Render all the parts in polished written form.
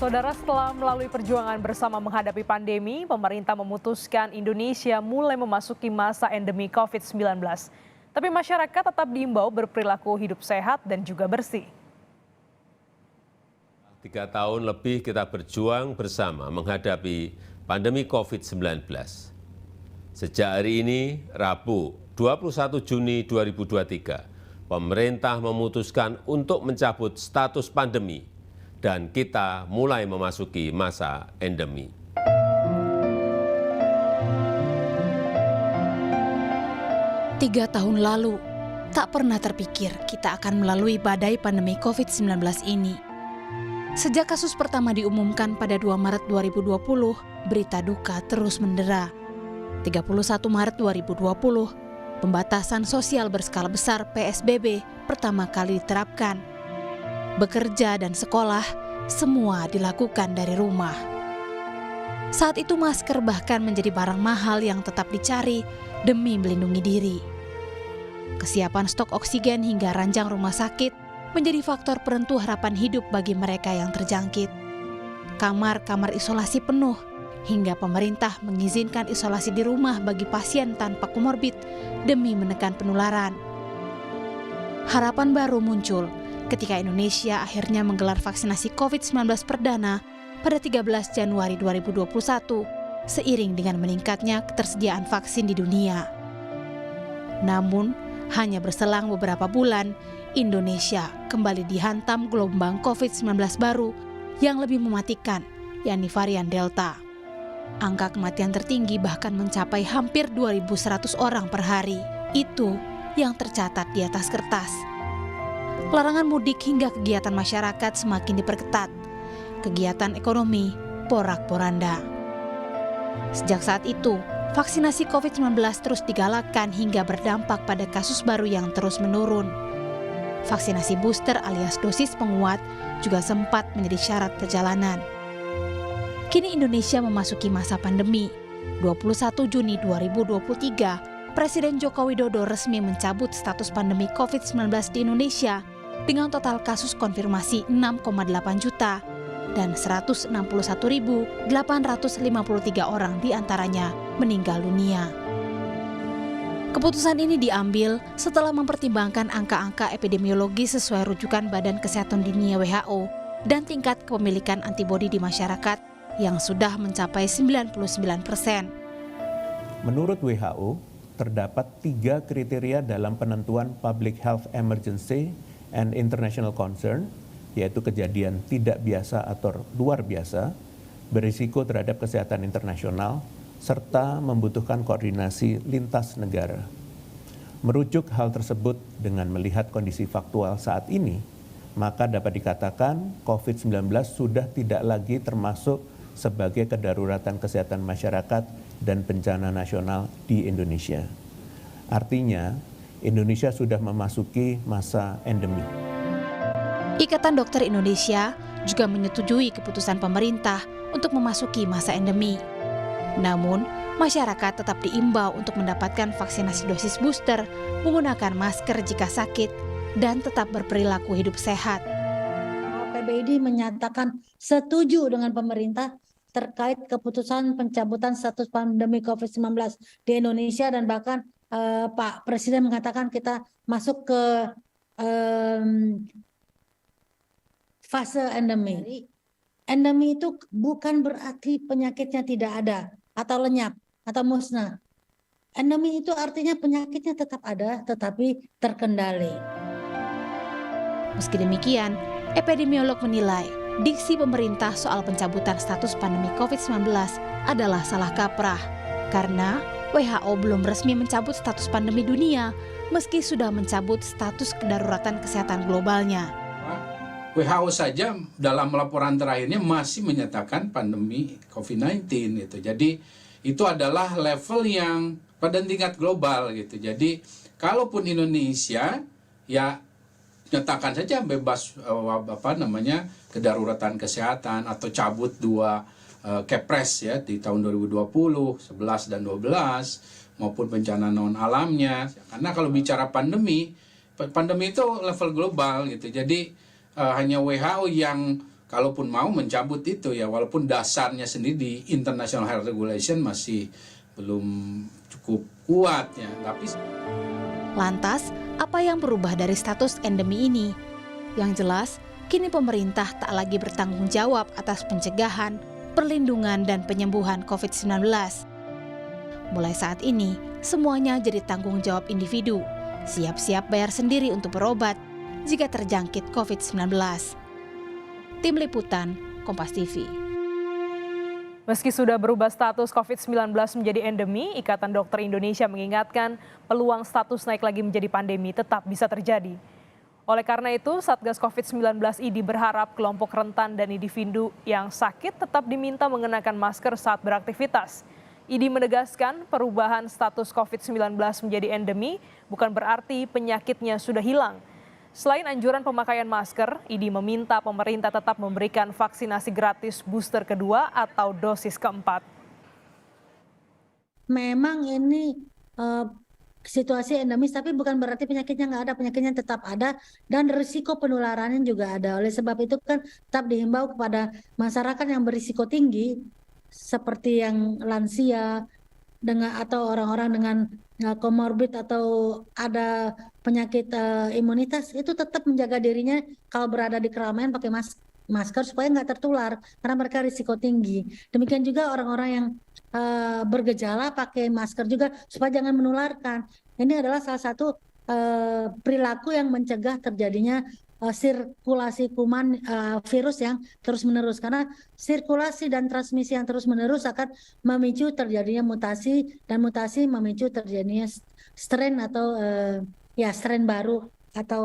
Saudara, setelah melalui perjuangan bersama menghadapi pandemi, pemerintah memutuskan Indonesia mulai memasuki masa endemi COVID-19. Tapi masyarakat tetap diimbau berperilaku hidup sehat dan juga bersih. 3 tahun lebih kita berjuang bersama menghadapi pandemi COVID-19. Sejak hari ini, Rabu 21 Juni 2023, pemerintah memutuskan untuk mencabut status pandemi dan kita mulai memasuki masa endemi. Tiga tahun lalu, tak pernah terpikir kita akan melalui badai pandemi COVID-19 ini. Sejak kasus pertama diumumkan pada 2 Maret 2020, berita duka terus mendera. 31 Maret 2020, pembatasan sosial berskala besar PSBB pertama kali diterapkan. Bekerja dan sekolah, semua dilakukan dari rumah. Saat itu masker bahkan menjadi barang mahal yang tetap dicari demi melindungi diri. Kesiapan stok oksigen hingga ranjang rumah sakit menjadi faktor penentu harapan hidup bagi mereka yang terjangkit. Kamar-kamar isolasi penuh, hingga pemerintah mengizinkan isolasi di rumah bagi pasien tanpa komorbid demi menekan penularan. Harapan baru muncul ketika Indonesia akhirnya menggelar vaksinasi COVID-19 perdana pada 13 Januari 2021, seiring dengan meningkatnya ketersediaan vaksin di dunia. Namun, hanya berselang beberapa bulan, Indonesia kembali dihantam gelombang COVID-19 baru yang lebih mematikan, yakni varian Delta. Angka kematian tertinggi bahkan mencapai hampir 2.100 orang per hari. Itu yang tercatat di atas kertas. Larangan mudik hingga kegiatan masyarakat semakin diperketat. Kegiatan ekonomi porak-poranda. Sejak saat itu, vaksinasi COVID-19 terus digalakkan hingga berdampak pada kasus baru yang terus menurun. Vaksinasi booster alias dosis penguat juga sempat menjadi syarat perjalanan. Kini Indonesia memasuki masa pandemi. 21 Juni 2023, Presiden Joko Widodo resmi mencabut status pandemi COVID-19 di Indonesia dengan total kasus konfirmasi 6,8 juta dan 161.853 orang diantaranya meninggal dunia. Keputusan ini diambil setelah mempertimbangkan angka-angka epidemiologi sesuai rujukan Badan Kesehatan Dunia WHO dan tingkat kepemilikan antibodi di masyarakat yang sudah mencapai 99%. Menurut WHO, terdapat 3 kriteria dalam penentuan Public Health Emergency and International Concern, yaitu kejadian tidak biasa atau luar biasa, berisiko terhadap kesehatan internasional, serta membutuhkan koordinasi lintas negara. Merujuk hal tersebut dengan melihat kondisi faktual saat ini, maka dapat dikatakan COVID-19 sudah tidak lagi termasuk sebagai kedaruratan kesehatan masyarakat dan bencana nasional di Indonesia. Artinya, Indonesia sudah memasuki masa endemi. Ikatan Dokter Indonesia juga menyetujui keputusan pemerintah untuk memasuki masa endemi. Namun, masyarakat tetap diimbau untuk mendapatkan vaksinasi dosis booster, menggunakan masker jika sakit, dan tetap berperilaku hidup sehat. PBID menyatakan setuju dengan pemerintah terkait keputusan pencabutan status pandemi COVID-19 di Indonesia, dan bahkan Pak Presiden mengatakan kita masuk ke fase endemi. Endemi itu bukan berarti penyakitnya tidak ada atau lenyap atau musnah. Endemi itu artinya penyakitnya tetap ada tetapi terkendali. Meski demikian, epidemiolog menilai diksi pemerintah soal pencabutan status pandemi COVID-19 adalah salah kaprah karena WHO belum resmi mencabut status pandemi dunia meski sudah mencabut status kedaruratan kesehatan globalnya. WHO saja dalam laporan terakhirnya masih menyatakan pandemi COVID-19 itu. Jadi itu adalah level yang pada tingkat global gitu. Jadi kalaupun Indonesia ya nyatakan saja bebas kedaruratan kesehatan atau cabut 2 Kepres ya di tahun 2020, 11 dan 12 maupun bencana non alamnya. Karena kalau bicara pandemi itu level global gitu. Jadi hanya WHO yang kalaupun mau mencabut itu ya, walaupun dasarnya sendiri di International Health Regulation masih belum cukup kuat ya, tapi Lantas, apa yang berubah dari status endemi ini? Yang jelas, kini pemerintah tak lagi bertanggung jawab atas pencegahan, perlindungan, dan penyembuhan COVID-19. Mulai saat ini, semuanya jadi tanggung jawab individu, siap-siap bayar sendiri untuk berobat jika terjangkit COVID-19. Tim Liputan, Kompas TV. Meski sudah berubah status COVID-19 menjadi endemi, Ikatan Dokter Indonesia mengingatkan peluang status naik lagi menjadi pandemi tetap bisa terjadi. Oleh karena itu, Satgas COVID-19 ID berharap kelompok rentan dan individu yang sakit tetap diminta mengenakan masker saat beraktivitas. ID menegaskan perubahan status COVID-19 menjadi endemi bukan berarti penyakitnya sudah hilang. Selain anjuran pemakaian masker, ID meminta pemerintah tetap memberikan vaksinasi gratis booster kedua atau dosis keempat. Memang ini situasi endemis, tapi bukan berarti penyakitnya nggak ada, penyakitnya tetap ada dan risiko penularannya juga ada. Oleh sebab itu kan tetap dihimbau kepada masyarakat yang berisiko tinggi seperti yang lansia dengan atau orang-orang dengan komorbid atau ada penyakit imunitas, itu tetap menjaga dirinya kalau berada di keramaian pakai masker supaya nggak tertular karena mereka risiko tinggi. Demikian juga orang-orang yang bergejala pakai masker juga supaya jangan menularkan. Ini adalah salah satu perilaku yang mencegah terjadinya sirkulasi kuman virus yang terus-menerus, karena sirkulasi dan transmisi yang terus-menerus akan memicu terjadinya mutasi, dan mutasi memicu terjadinya strain atau strain baru atau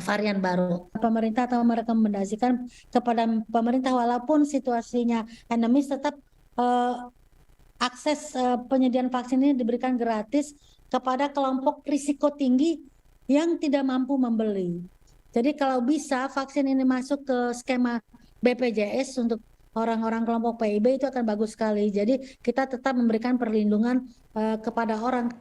varian baru. Pemerintah atau merekomendasikan kepada pemerintah walaupun situasinya endemis tetap akses penyediaan vaksin ini diberikan gratis kepada kelompok risiko tinggi yang tidak mampu membeli. Jadi kalau bisa vaksin ini masuk ke skema BPJS untuk orang-orang kelompok PIB itu akan bagus sekali. Jadi kita tetap memberikan perlindungan kepada orang